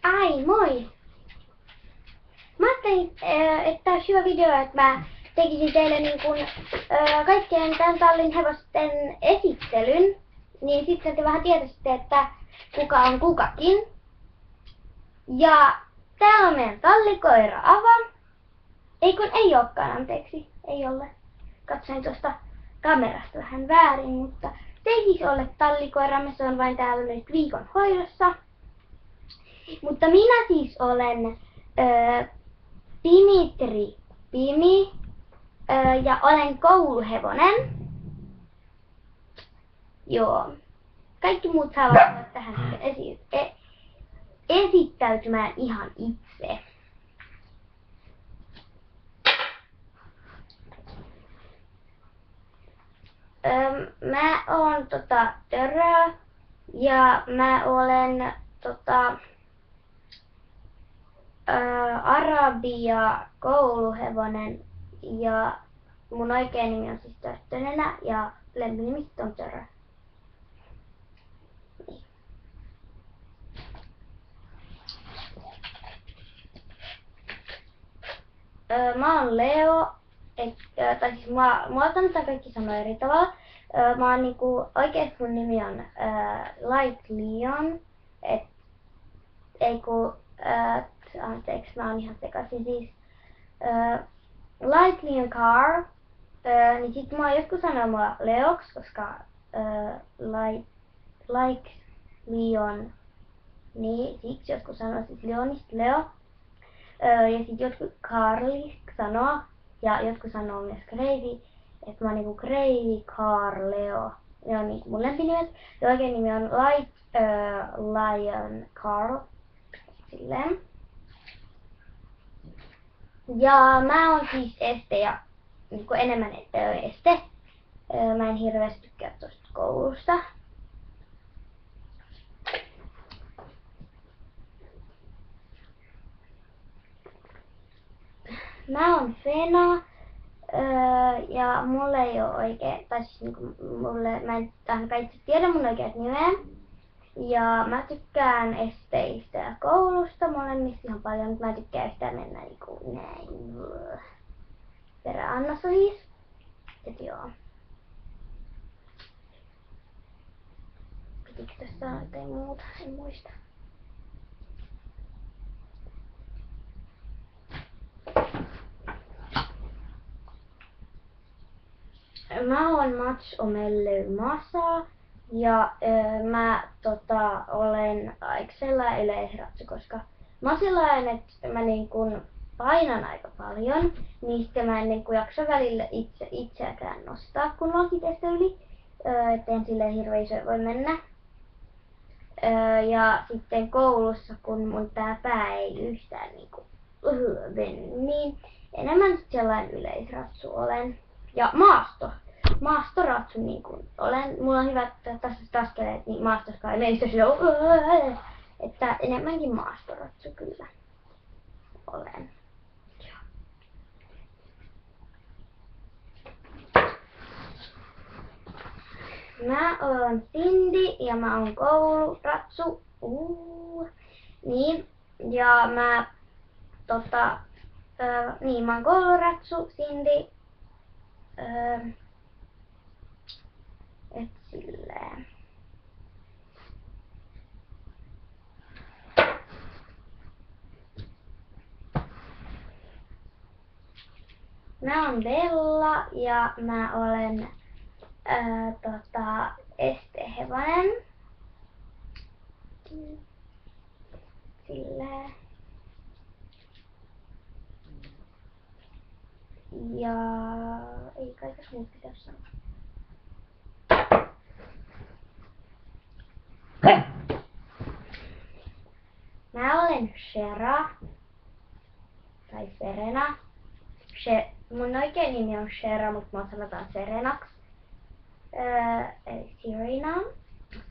Ai moi! Mä ajattelin, että olisi hyvä video, että mä tekisin teille niin kun, kaikkien tämän tallin hevosten esittelyn. Niin sitten te vähän tietäisitte, että kuka on kukakin. Ja täällä on meidän tallikoira Ava. Ei olekaan, anteeksi. Ei ole. Katsoin tuosta kamerasta vähän väärin, mutta se ei siis ole tallikoiramme, se on vain täällä nyt viikon hoidossa. Mutta minä siis olen Dimitri Pimi ja olen kouluhevonen. Joo. Kaikki muut saavat olla tähän esittäytymään ihan itse. Mä oon Törö ja mä olen arabia kouluhevonen ja mun oikea nimi on siis Törttönenä ja lempinimi on Törö. Niin. Mä oon Leo, tai siis mua kannattaa kaikki sanoa eri tavalla. Mä oon niinku, oikeesti mun nimi on Light Leon, anteeksi, mä oon ihan sekaisin siis. Light Leon Carr, niin sit mua jotkut sanoo mua Leoks, koska like Leon, niin siksi jotkut sanoo siis Leonista Leo. Ja sit jotkut Carly sanoo, ja jotkut sanoo myös Crazy, että mä oon niinku Crazy Carl Leo. Ne on niinku mun lempinimet. Ja oikein nimi on Light Lion Carl. Silleen. Ja mä oon siis este ja niinku enemmän este. Mä en hirveästi tykkää tosta koulusta. Mä oon Fena ja mulla ei oo oikein, tai siis niinku mä en ainakaan itse tiedä mun oikeat nimeä. Ja mä tykkään esteistä ja koulusta molemmista ihan paljon, mutta mä tykkään sitä mennä niinku näin peräannossa siis. Et joo. Pitikö tässä sanoa jotain muuta? En muista. Mä oon Mats Omelle Masa ja mä olen aika sellainen yleisratsu, koska mä oon sellainen, että mä niin kun painan aika paljon, niin sitten mä en niin kun jaksa välillä itseäkään nostaa, kun lokitestä yli, etten silleen hirveän iso voi mennä. Ja sitten koulussa, kun mun tää pää ei yhtään niinku niin enemmän sellainen yleisratsu olen. Ja maastoratsu niin kuin olen. Mulla on hyvät tasaiset askeleet, niin maastoskaan ei meistä silloin, että enemmänkin maastoratsu kyllä olen. Mä oon Cindy ja mä oon kouluratsu. Niin. Ja mä niin mä oon kouluratsu, Cindy. Et silleen. Mä oon Bella ja mä olen estehevonen. Silleen. Ja ei kai tässä muut pitäisi sanoa. Mä olen Shera tai Serena. Mun oikea nimi on Shera, mutta mua sanotaan Serenaksi. Eli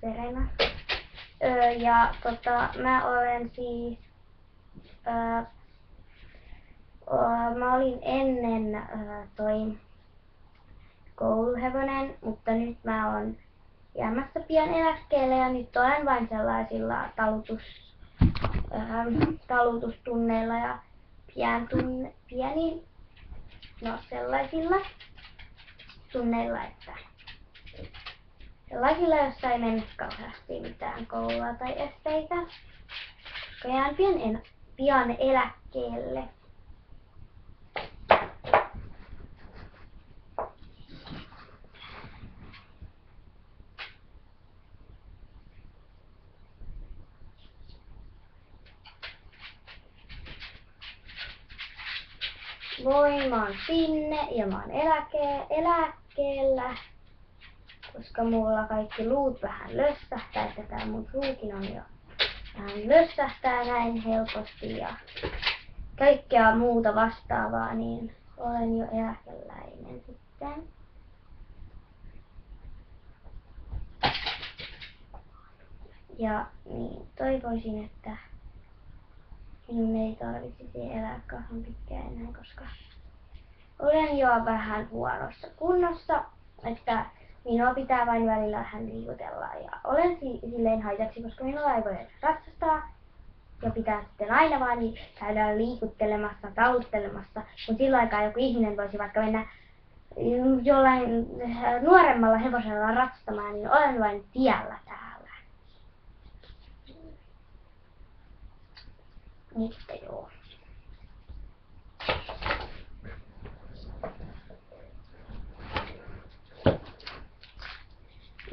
Serena. Ja mä olen siis mä olin ennen toi kouluhevonen, mutta nyt mä oon jäämässä pian eläkkeelle ja nyt olen vain sellaisilla talutustunneilla ja no sellaisilla tunneilla, että sellaisilla, jossa ei mennyt kauheasti mitään koulua tai esteitä, koska jään pian eläkkeelle. Voi, mä oon sinne ja mä oon eläkkeellä, koska mulla kaikki luut vähän lössähtää, että tää mun luukin on jo vähän lössähtää näin helposti ja kaikkea muuta vastaavaa, niin olen jo eläkeläinen sitten. Ja niin, toivoisin, että minun ei tarvitsisi elää kauan pitkään enää, koska olen jo vähän huonossa kunnossa, että minua pitää vain välillä vähän liikutella ja olen silleen haitaksi, koska minulla ei voi ratsastaa ja pitää sitten aina vaan käydä liikuttelemassa, taluttelemassa, kun sillä aikaa joku ihminen voisi vaikka mennä jollain nuoremmalla hevosella ratsastamaan, niin olen vain tiellä täällä. Nyt joo.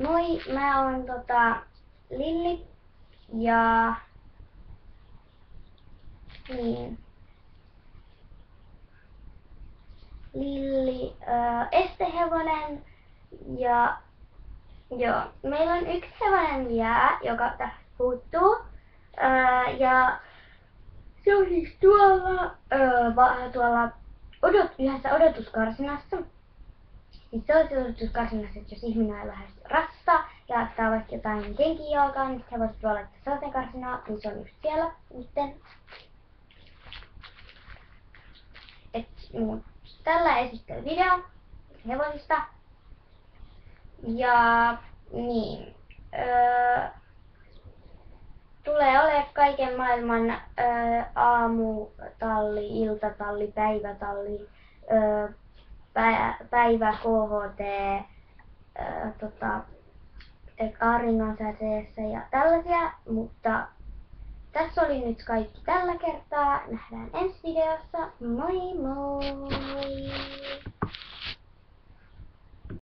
Moi, mä oon Lilli ja niin. Lilli, estehevonen ja joo, meillä on yksi hevonen vielä, joka tästä puuttuu ja se on siis tuolla yhdessä odotuskarsinassa. Siis se on se odotuskarsinassa, että jos ihminen ei lähde ratsastaa ja ottaa vaikka jotain kenkiä jalkaan, niin he voisivat tuolla laittaa sellaisen karsinaa, niin se on just siellä nytten. Tällä esittelyvideo hevosista. Ja niin. Tulee olemaan kaiken maailman aamutalli, iltatalli, päivätalli, päivä KHT, auringonsäteessä ja tällaisia, mutta tässä oli nyt kaikki tällä kertaa. Nähdään ensi videossa. Moi moi!